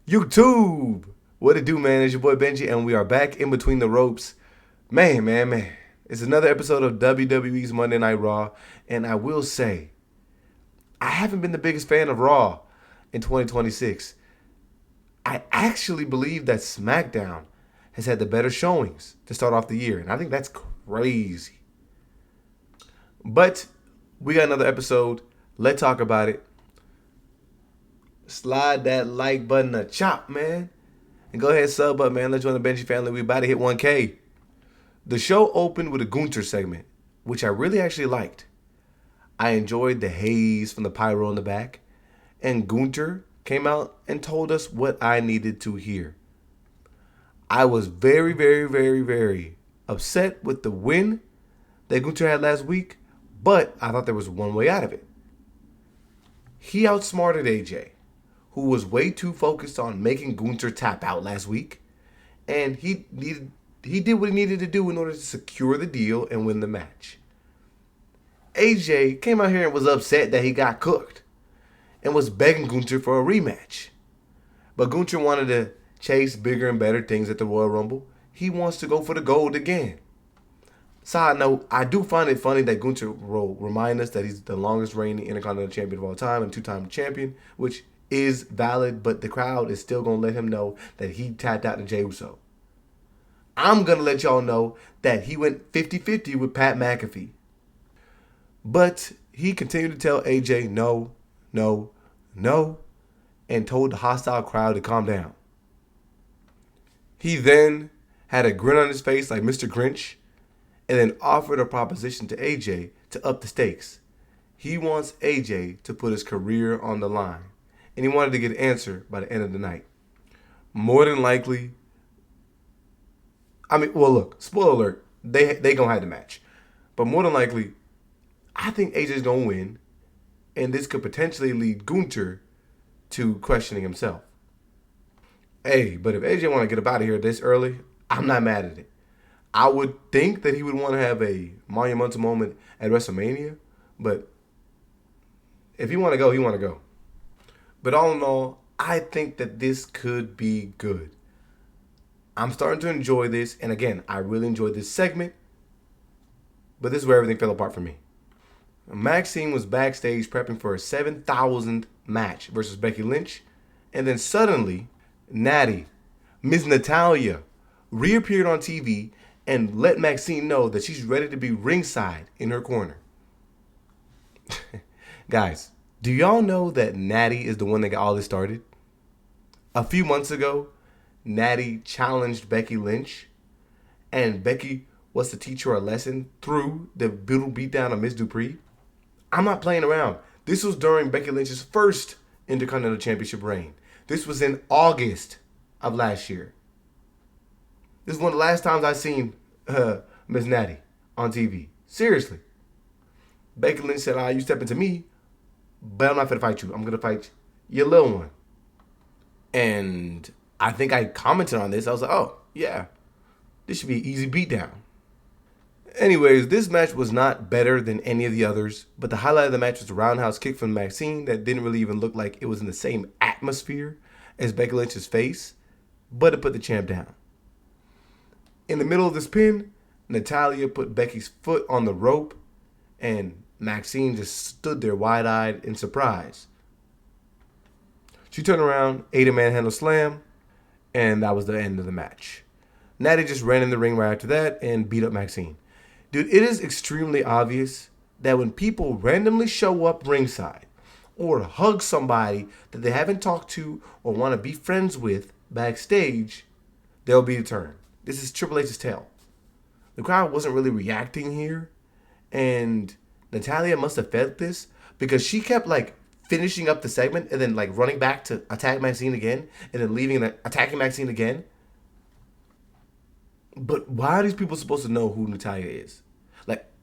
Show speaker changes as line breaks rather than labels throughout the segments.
YouTube. What it do, man? It's your boy Benji, and we are back in between the ropes. Man. It's another episode of WWE's Monday Night Raw, and I will say, I haven't been the biggest fan of Raw in 2026. I actually believe that SmackDown has had the better showings to start off the year, and I think that's crazy. But we got another episode. Let's talk about it. Slide that like button a chop, man. And go ahead, sub up, man. Let's join the Benji family. We about to hit 1K. The show opened with a Gunther segment, which I really actually liked. I enjoyed the haze from the pyro in the back. And Gunther came out and told us what I needed to hear. I was very upset with the win that Gunther had last week, but I thought there was one way out of it. He outsmarted AJ, who was way too focused on making Gunther tap out last week, and he did what he needed to do in order to secure the deal and win the match. AJ came out here and was upset that he got cooked and was begging Gunther for a rematch. But Gunther wanted to chase bigger and better things at the Royal Rumble. He wants to go for the gold again. Side note, I do find it funny that Gunther will remind us that he's the longest reigning Intercontinental Champion of all time and two-time champion, which is valid, but the crowd is still going to let him know that he tapped out to Jey Uso. I'm going to let y'all know that he went 50-50 with Pat McAfee. But he continued to tell AJ no, and told the hostile crowd to calm down. He then had a grin on his face like Mr. Grinch and then offered a proposition to AJ to up the stakes. He wants AJ to put his career on the line, and he wanted to get an answer by the end of the night. More than likely, look, spoiler alert, they gonna have the match. But more than likely, I think AJ's gonna win, and this could potentially lead Gunther to questioning himself. Hey, but if AJ want to get up out of here this early, I'm not mad at it. I would think that he would want to have a monumental moment at WrestleMania, but if he want to go, he want to go. But all in all, I think that this could be good. I'm starting to enjoy this, and again, I really enjoyed this segment, but this is where everything fell apart for me. Maxxine was backstage prepping for a 7,000 match versus Becky Lynch, and then suddenly, Natty, Ms. Natalya, reappeared on TV and let Maxxine know that she's ready to be ringside in her corner. Guys, do y'all know that Natty is the one that got all this started? A few months ago, Natty challenged Becky Lynch, and Becky was to teach her a lesson through the brutal beatdown of Miss Dupree. I'm not playing around. This was during Becky Lynch's first Intercontinental Championship reign. This was in August of last year. This is one of the last times I've seen Miss Natty on TV. Seriously. Becky Lynch said, you step into me, but I'm not going to fight you. I'm going to fight your little one. And I think I commented on this. I was like, oh, yeah, this should be an easy beatdown. Anyways, this match was not better than any of the others, but the highlight of the match was a roundhouse kick from Maxxine that didn't really even look like it was in the same atmosphere as Becky Lynch's face, but it put the champ down. In the middle of this pin, Natalya put Becky's foot on the rope, and Maxxine just stood there wide-eyed in surprise. She turned around, ate a manhandle slam, and that was the end of the match. Natty just ran in the ring right after that and beat up Maxxine. Dude, it is extremely obvious that when people randomly show up ringside or hug somebody that they haven't talked to or want to be friends with backstage, they'll be turned. This is Triple H's tale. The crowd wasn't really reacting here, and Natalya must have felt this because she kept finishing up the segment and then running back to attack Maxxine again and then leaving and attacking Maxxine again. But why are these people supposed to know who Natalya is?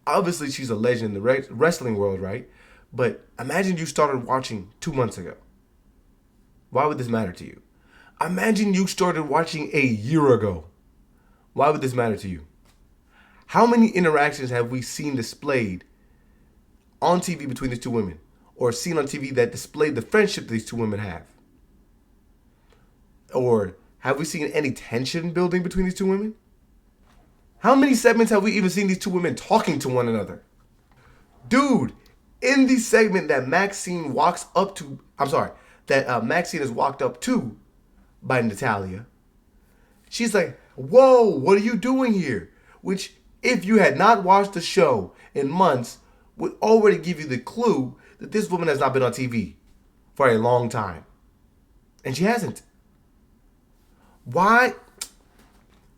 Obviously she's a legend in the wrestling world, right? But imagine you started watching 2 months ago. Why would this matter to you? Imagine you started watching a year ago. Why would this matter to you? How many interactions have we seen displayed on TV between these two women? Or seen on TV that displayed the friendship these two women have? Or have we seen any tension building between these two women? How many segments have we even seen these two women talking to one another? Dude, in the segment that maxxine walks up to, I'm sorry, that maxxine is walked up to by Natalya, she's like, whoa, what are you doing here? Which, if you had not watched the show in months, would already give you the clue that this woman has not been on TV for a long time. And she hasn't. Why?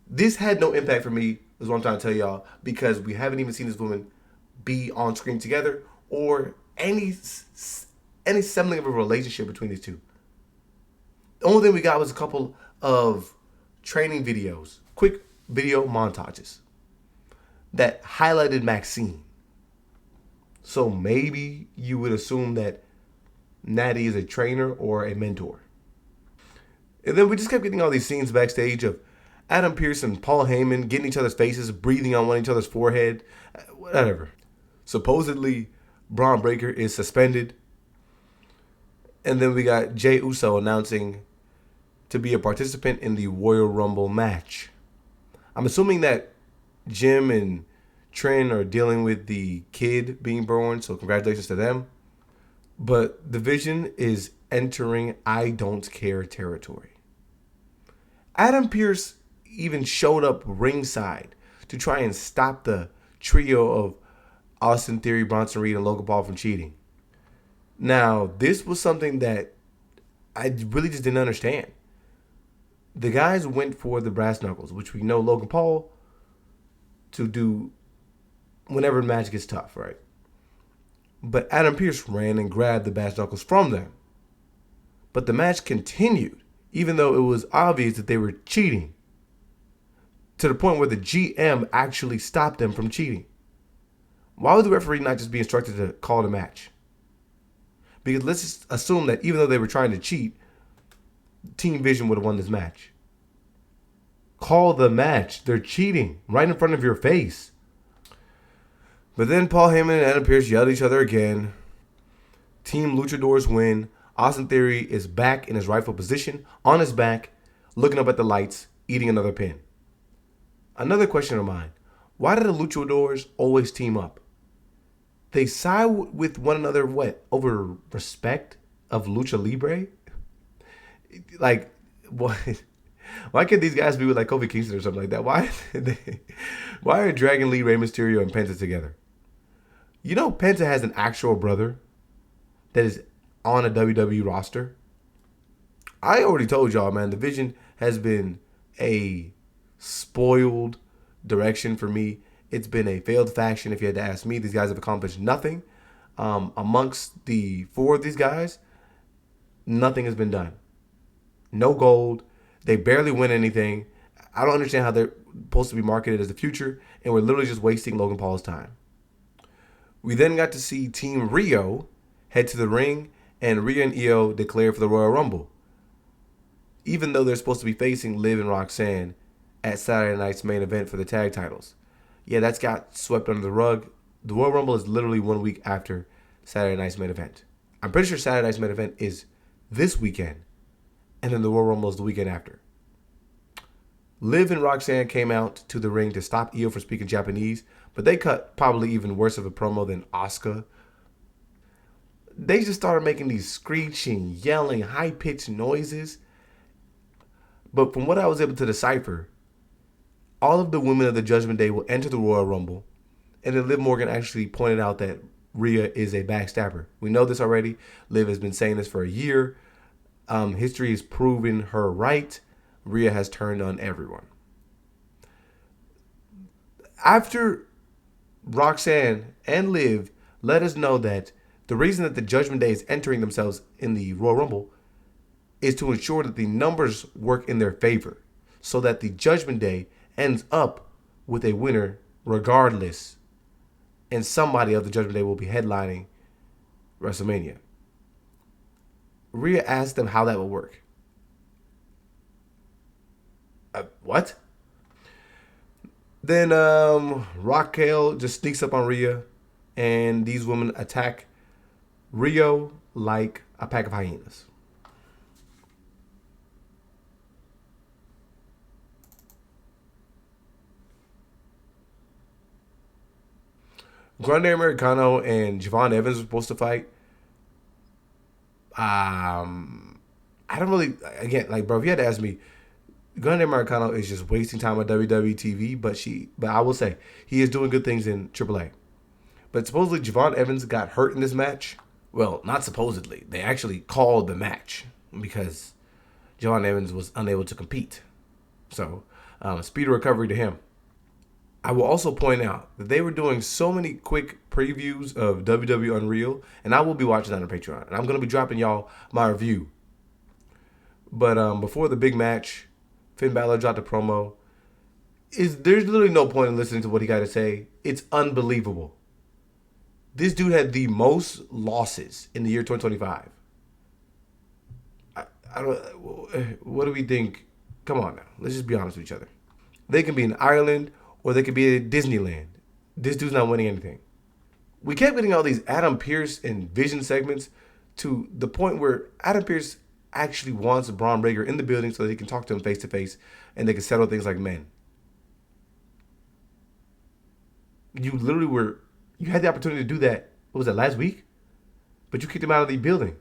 This had no impact for me, is what I'm trying to tell y'all, because we haven't even seen this woman be on screen together or any semblance of a relationship between these two. The only thing we got was a couple of training videos, quick video montages that highlighted maxxine. So maybe you would assume that Natty is a trainer or a mentor. And then we just kept getting all these scenes backstage of Adam Pearce and Paul Heyman getting each other's faces, breathing on one each other's forehead, whatever. Supposedly, Braun Breaker is suspended. And then we got Jey Uso announcing to be a participant in the Royal Rumble match. I'm assuming that Jim and Trin are dealing with the kid being born, so congratulations to them. But the Division is entering I don't care territory. Adam Pearce even showed up ringside to try and stop the trio of Austin Theory, Bronson Reed, and Logan Paul from cheating. Now, this was something that I really just didn't understand. The guys went for the brass knuckles, which we know Logan Paul to do whenever the match gets tough, right? But Adam Pearce ran and grabbed the brass knuckles from them. But the match continued, even though it was obvious that they were cheating, to the point where the GM actually stopped them from cheating. Why would the referee not just be instructed to call the match? Because let's just assume that even though they were trying to cheat, Team Vision would have won this match. Call the match. They're cheating right in front of your face. But then Paul Heyman and Adam Pearce yelled at each other again. Team Luchadores win. Austin Theory is back in his rightful position, on his back, looking up at the lights, eating another pin. Another question of mine. Why do the Luchadores always team up? They side with one another, what? Over respect of Lucha Libre? Like, what? Why can't these guys be with like Kofi Kingston or something like that? Why are Dragon Lee, Rey Mysterio, and Penta together? You know Penta has an actual brother that is on a WWE roster. I already told y'all, man, the Division has been a spoiled direction for me. It's been a failed faction, if you had to ask me. These guys have accomplished nothing. Amongst the four of these guys, nothing has been done. No gold. They barely win anything. I don't understand how they're supposed to be marketed as the future, and we're literally just wasting Logan Paul's time. We then got to see Team Rio head to the ring, and Rhea and Io declare for the Royal Rumble. Even though they're supposed to be facing Liv and Roxanne at Saturday night's main event for the tag titles. Yeah, that's got swept under the rug. The Royal Rumble is literally 1 week after Saturday night's main event. I'm pretty sure Saturday night's main event is this weekend, and then the Royal Rumble is the weekend after. Liv and Roxanne came out to the ring to stop Io from speaking Japanese, but they cut probably even worse of a promo than Asuka. They just started making these screeching, yelling, high-pitched noises. But from what I was able to decipher, all of the women of the Judgment Day will enter the Royal Rumble. And then Liv Morgan actually pointed out that Rhea is a backstabber. We know this already. Liv has been saying this for a year. History has proven her right. Rhea has turned on everyone. After Roxanne and Liv let us know that the reason that the Judgment Day is entering themselves in the Royal Rumble is to ensure that the numbers work in their favor, so that the Judgment Day ends up with a winner regardless, and somebody of the Judgment Day will be headlining WrestleMania. Rhea asked them how that would work. What? Then Raquel just sneaks up on Rhea, and these women attack Rio like a pack of hyenas. Grande Americano and Jevon Evans were supposed to fight. I don't really, again, like, bro, if you had to ask me, Grande Americano is just wasting time on WWE TV, but I will say he is doing good things in AAA. But supposedly Jevon Evans got hurt in this match. Well, not supposedly. They actually called the match because Jevon Evans was unable to compete. So, speed of recovery to him. I will also point out that they were doing so many quick previews of WWE Unreal, and I will be watching that on Patreon. And I'm going to be dropping y'all my review. But before the big match, Finn Balor dropped a promo. There's literally no point in listening to what he got to say. It's unbelievable. This dude had the most losses in the year 2025. I don't. What do we think? Come on now. Let's just be honest with each other. They can be in Ireland or they could be at Disneyland. This dude's not winning anything. We kept getting all these Adam Pearce and Vision segments to the point where Adam Pearce actually wants Braun Breaker in the building so that he can talk to him face to face and they can settle things like men. You literally you had the opportunity to do that. What was that, last week? But you kicked him out of the building.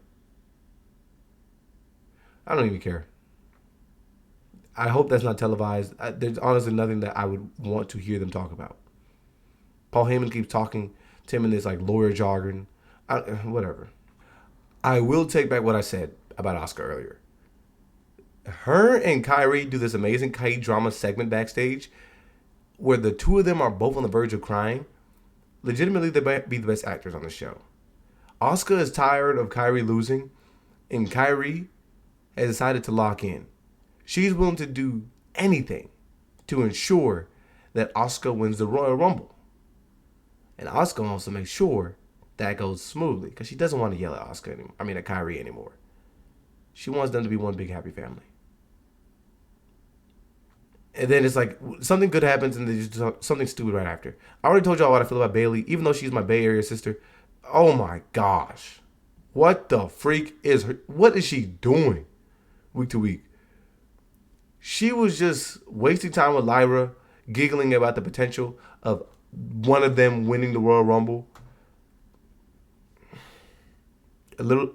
I don't even care. I hope that's not televised. There's honestly nothing that I would want to hear them talk about. Paul Heyman keeps talking to him in this like lawyer jargon. Whatever. I will take back what I said about Asuka earlier. Her and Kairi do this amazing K-drama segment backstage where the two of them are both on the verge of crying. Legitimately, they might be the best actors on the show. Asuka is tired of Kairi losing, and Kairi has decided to lock in. She's willing to do anything to ensure that Asuka wins the Royal Rumble. And Asuka wants to make sure that goes smoothly because she doesn't want to yell at Asuka anymore. I mean, at Kairi anymore. She wants them to be one big happy family. And then it's like something good happens and they just do something stupid right after. I already told y'all what I feel about Bayley, even though she's my Bay Area sister. Oh my gosh. What the freak is her? What is she doing week to week? She was just wasting time with Lyra, giggling about the potential of one of them winning the Royal Rumble. A little,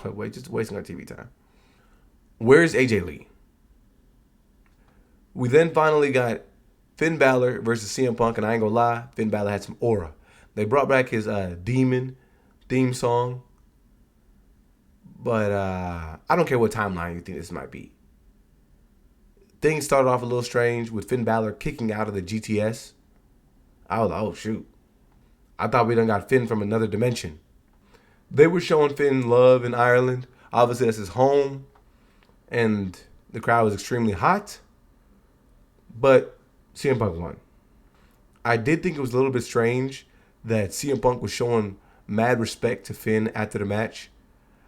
wait, just wasting our TV time. Where's AJ Lee? We then finally got Finn Balor versus CM Punk, and I ain't gonna lie, Finn Balor had some aura. They brought back his Demon theme song, but I don't care what timeline you think this might be. Things started off a little strange with Finn Balor kicking out of the GTS. I was like, oh shoot. I thought we done got Finn from another dimension. They were showing Finn love in Ireland. Obviously, that's his home. And the crowd was extremely hot. But CM Punk won. I did think it was a little bit strange that CM Punk was showing mad respect to Finn after the match.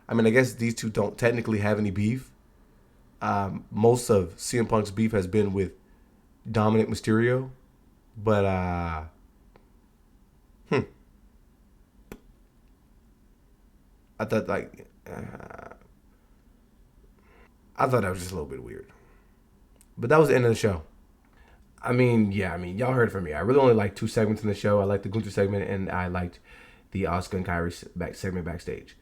I mean, I guess these two don't technically have any beef. Most of CM Punk's beef has been with Dominic Mysterio. But, I thought that was just a little bit weird. But that was the end of the show. I mean, y'all heard from me. I really only liked two segments in the show. I liked the Gunther segment, and I liked the Asuka and Kairi segment backstage.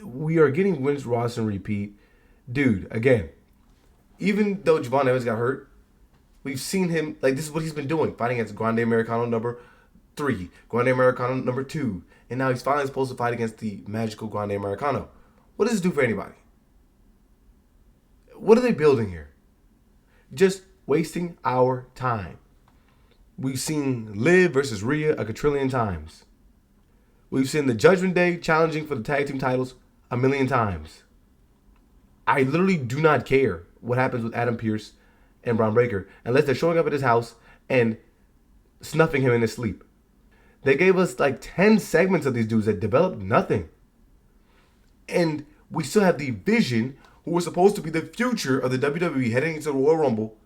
We are getting Vince Ross and repeat. Dude, again, even though Jevon Evans got hurt, we've seen him, like, this is what he's been doing, fighting against Grande Americano number 3, Grande Americano number 2, and now he's finally supposed to fight against the magical Grande Americano. What does this do for anybody? What are they building here? Just wasting our time. We've seen Liv versus Rhea a quadrillion times. We've seen the Judgment Day challenging for the tag team titles a million times. I literally do not care what happens with Adam Pearce and Braun Breaker unless they're showing up at his house and snuffing him in his sleep. They gave us like 10 segments of these dudes that developed nothing. And we still have the Vision, who was supposed to be the future of the WWE heading into the Royal Rumble,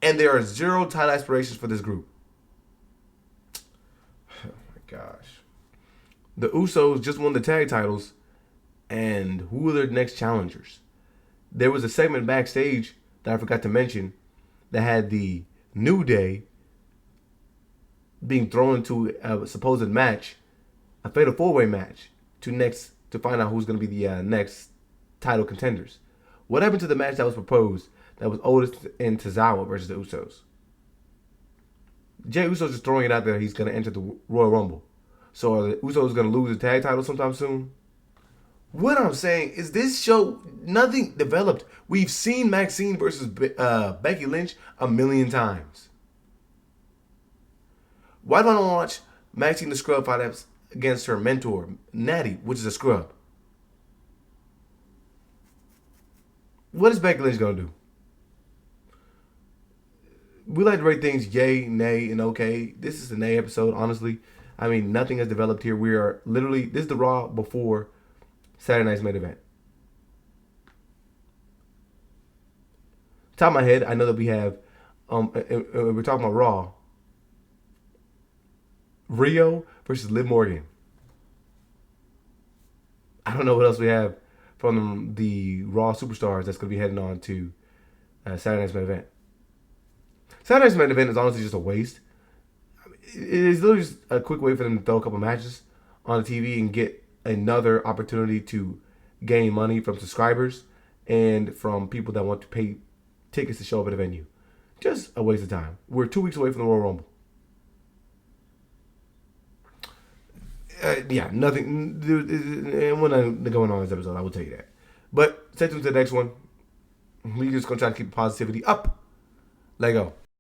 and there are zero title aspirations for this group. Oh my gosh. The Usos just won the tag titles, and who are their next challengers? There was a segment backstage that I forgot to mention that had the New Day being thrown into a supposed match, a fatal four-way match, to find out who's going to be the next title contenders. What happened to the match that was proposed that was Otis and Tozawa versus the Usos? Jey Uso's just throwing it out there. He's going to enter the Royal Rumble. So are the Usos going to lose the tag title sometime soon? What I'm saying is this show, nothing developed. We've seen Maxxine versus Becky Lynch a million times. Why don't I watch Maxxine the Scrub fight against her mentor, Natty, which is a scrub? What is Becky Lynch going to do? We like to rate things yay, nay, and okay. This is the nay episode, honestly. I mean, nothing has developed here. We are literally, this is the Raw before Saturday night's main event. Top of my head, I know that we have, we're talking about Raw. Rio versus Liv Morgan. I don't know what else we have from the Raw superstars that's going to be heading on to Saturday night's main event. Saturday night's main event is honestly just a waste. It is literally just a quick way for them to throw a couple matches on the TV and get another opportunity to gain money from subscribers and from people that want to pay tickets to show up at a venue. Just a waste of time. We're 2 weeks away from the Royal Rumble. Yeah, nothing. And when I'm going on this episode, I will tell you that. But stay tuned to the next one. We're just going to try to keep positivity up. Let go.